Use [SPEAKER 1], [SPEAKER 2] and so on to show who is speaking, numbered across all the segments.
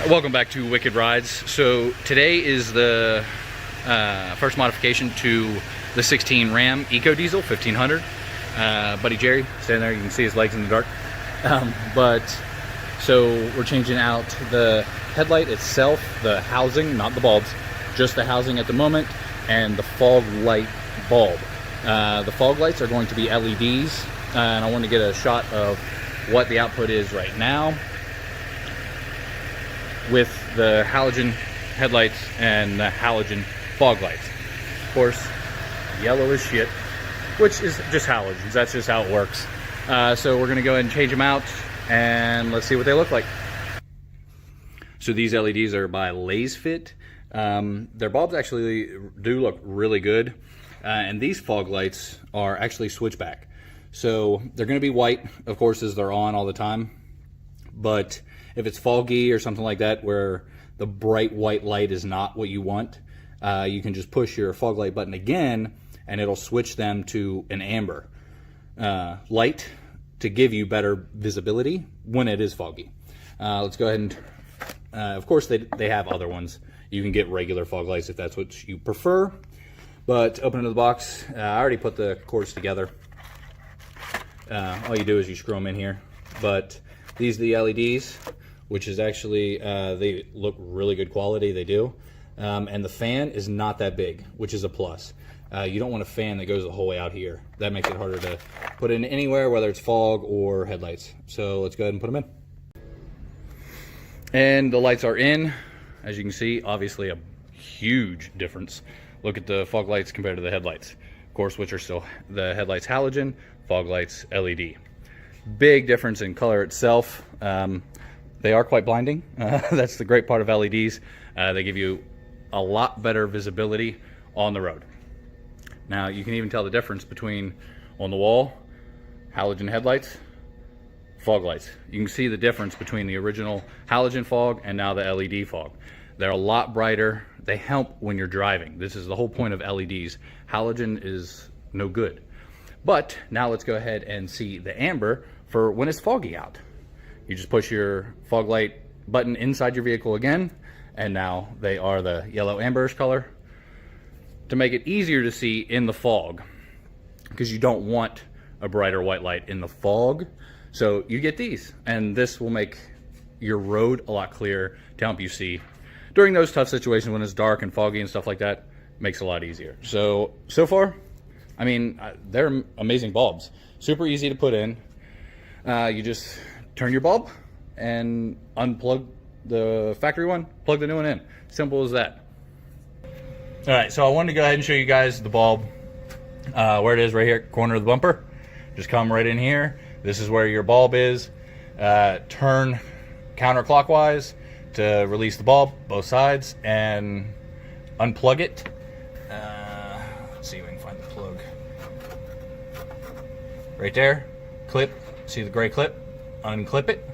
[SPEAKER 1] Welcome back to Wicked Rides. So today is the first modification to the 16 Ram Eco Diesel 1500. Buddy Jerry, standing there, you can see his legs in the dark. So we're changing out the headlight itself, the housing, not the bulbs, just the housing at the moment, and the fog light bulb. The fog lights are going to be LEDs, and I want to get a shot of what the output is right now with the halogen headlights and the halogen fog lights. Of course, yellow as shit, which is just halogens. That's just how it works. So we're gonna go ahead and change them out and let's see what they look like. So these LEDs are by LazeFit. Their bulbs actually do look really good. And these fog lights are actually switchback. So they're gonna be white, of course, as they're on all the time. But if it's foggy or something like that where the bright white light is not what you want, you can just push your fog light button again and it'll switch them to an amber light to give you better visibility when it is foggy. Let's go ahead and, of course they have other ones. You can get regular fog lights if that's what you prefer. But open the box, I already put the cords together. All you do is you screw them in here. But these are the LEDs, which is actually, they look really good quality, they do. And the fan is not that big, which is a plus. You don't want a fan that goes the whole way out here. That makes it harder to put in anywhere, whether it's fog or headlights. So let's go ahead and put them in. And the lights are in. As you can see, obviously a huge difference. Look at the fog lights compared to the headlights. Of course, which are still the headlights halogen, fog lights LED. Big difference in color itself. They are quite blinding. That's the great part of LEDs. They give you a lot better visibility on the road. Now you can even tell the difference between on the wall, halogen headlights, fog lights. You can see the difference between the original halogen fog and now the LED fog. They're a lot brighter. They help when you're driving. This is the whole point of LEDs. Halogen is no good. But now let's go ahead and see the amber for when it's foggy out. You just push your fog light button inside your vehicle again, and now they are the yellow amberish color to make it easier to see in the fog, because you don't want a brighter white light in the fog. So you get these, and this will make your road a lot clearer to help you see during those tough situations when it's dark and foggy and stuff like that. Makes it a lot easier. So far, I mean, they're amazing bulbs. Super easy to put in. You just turn your bulb and unplug the factory one, plug the new one in. Simple as that. All right, so I wanted to go ahead and show you guys the bulb, where it is right here, corner of the bumper. Just come right in here. This is where your bulb is. Turn counterclockwise to release the bulb, both sides, and unplug it. Let's see if we can find the plug. Right there, clip, see the gray clip? Unclip it,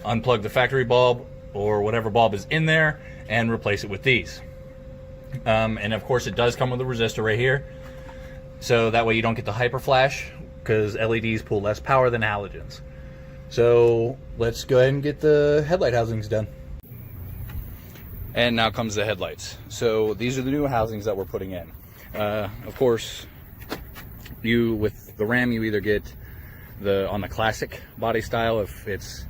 [SPEAKER 1] unplug the factory bulb or whatever bulb is in there and replace it with these. And of course it does come with a resistor right here, so that way you don't get the hyper flash, because LEDs pull less power than halogens. So let's go ahead and get the headlight housings done. And now comes the headlights. So these are the new housings that we're putting in. Of course, you with the Ram, you either get on the classic body style, if it's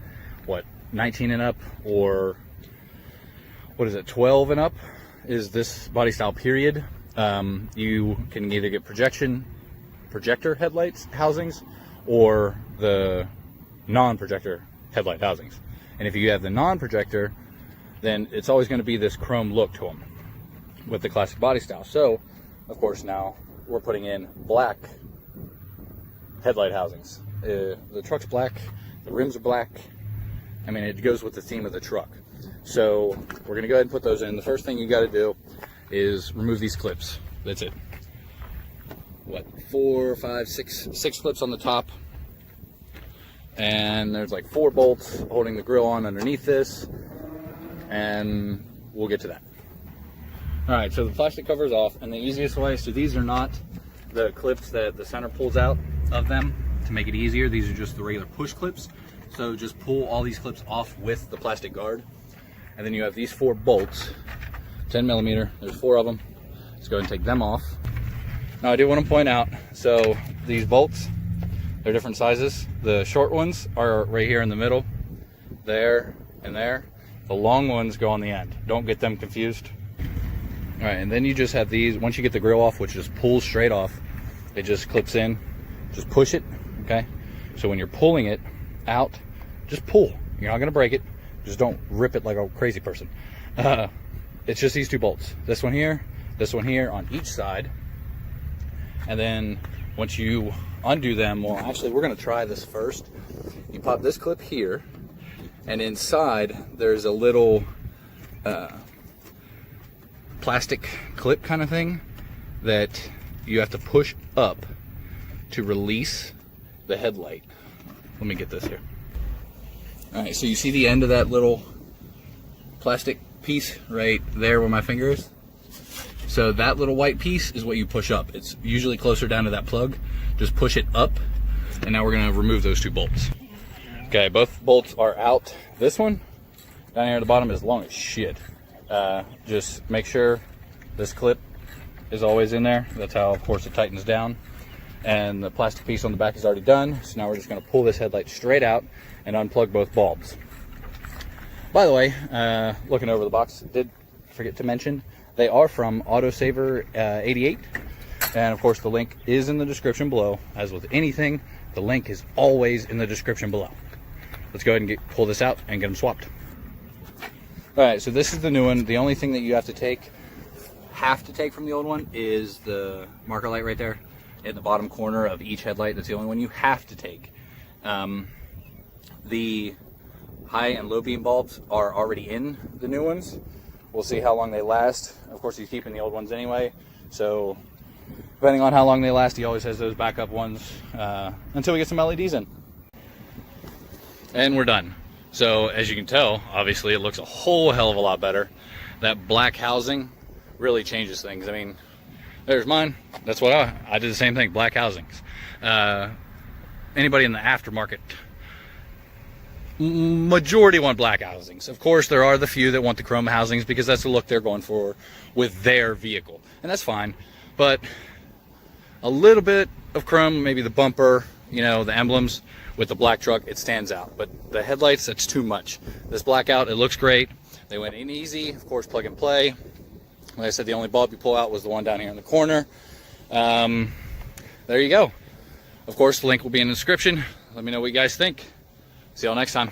[SPEAKER 1] what, 19 and up, or what is it, 12 and up is this body style period. You can either get projector headlights housings or the non-projector headlight housings. And if you have the non-projector, then it's always going to be this chrome look to them with the classic body style. So of course now we're putting in black headlight housings. The truck's black, the rims are black. I mean, it goes with the theme of the truck. So we're gonna go ahead and put those in. The first thing you gotta do is remove these clips. That's it. What, 4, 5, 6 clips on the top. And there's like 4 bolts holding the grill on underneath this. And we'll get to that. All right, so the plastic cover is off, and the easiest way, so these are not the clips that the center pulls out of them to make it easier. These are just the regular push clips. So just pull all these clips off with the plastic guard. And then you have these 4 bolts, 10mm. There's 4 of them. Let's go ahead and take them off. Now I do want to point out, so these bolts, they're different sizes. The short ones are right here in the middle, there and there. The long ones go on the end. Don't get them confused. All right, and then you just have these, once you get the grill off, which just pulls straight off, it just clips in. Just push it, okay? So when you're pulling it out, just pull. You're not gonna break it. Just don't rip it like a crazy person. It's just these 2 bolts. This one here on each side. And then once you undo them, well, actually, we're gonna try this first. You pop this clip here, and inside there's a little plastic clip kind of thing that you have to push up to release the headlight. Let me get this here. All right, so you see the end of that little plastic piece right there where my finger is? So that little white piece is what you push up. It's usually closer down to that plug. Just push it up, and now we're gonna remove those 2 bolts. Okay, both bolts are out. This one down here at the bottom is long as shit. Just make sure this clip is always in there. That's how, of course, it tightens down. And the plastic piece on the back is already done. So now we're just gonna pull this headlight straight out and unplug both bulbs. By the way, looking over the box, did forget to mention, they are from Autosaver 88. And of course, the link is in the description below. As with anything, the link is always in the description below. Let's go ahead and pull this out and get them swapped. All right, so this is the new one. The only thing that you have to take from the old one is the marker light right there in the bottom corner of each headlight. That's the only one you have to take. The high and low beam bulbs are already in the new ones. We'll see how long they last. Of course, he's keeping the old ones anyway, so depending on how long they last, he always has those backup ones until we get some LEDs in. And we're done. So as you can tell, obviously it looks a whole hell of a lot better. That black housing really changes things. I mean, there's mine. That's what I did the same thing, black housings. Anybody in the aftermarket, majority want black housings. Of course, there are the few that want the chrome housings because that's the look they're going for with their vehicle. And that's fine, but a little bit of chrome, maybe the bumper, you know, the emblems with the black truck, it stands out. But the headlights, that's too much. This blackout, it looks great. They went in easy, of course, plug and play. Like I said, the only bulb you pull out was the one down here in the corner. There you go. Of course, the link will be in the description. Let me know what you guys think. See y'all next time.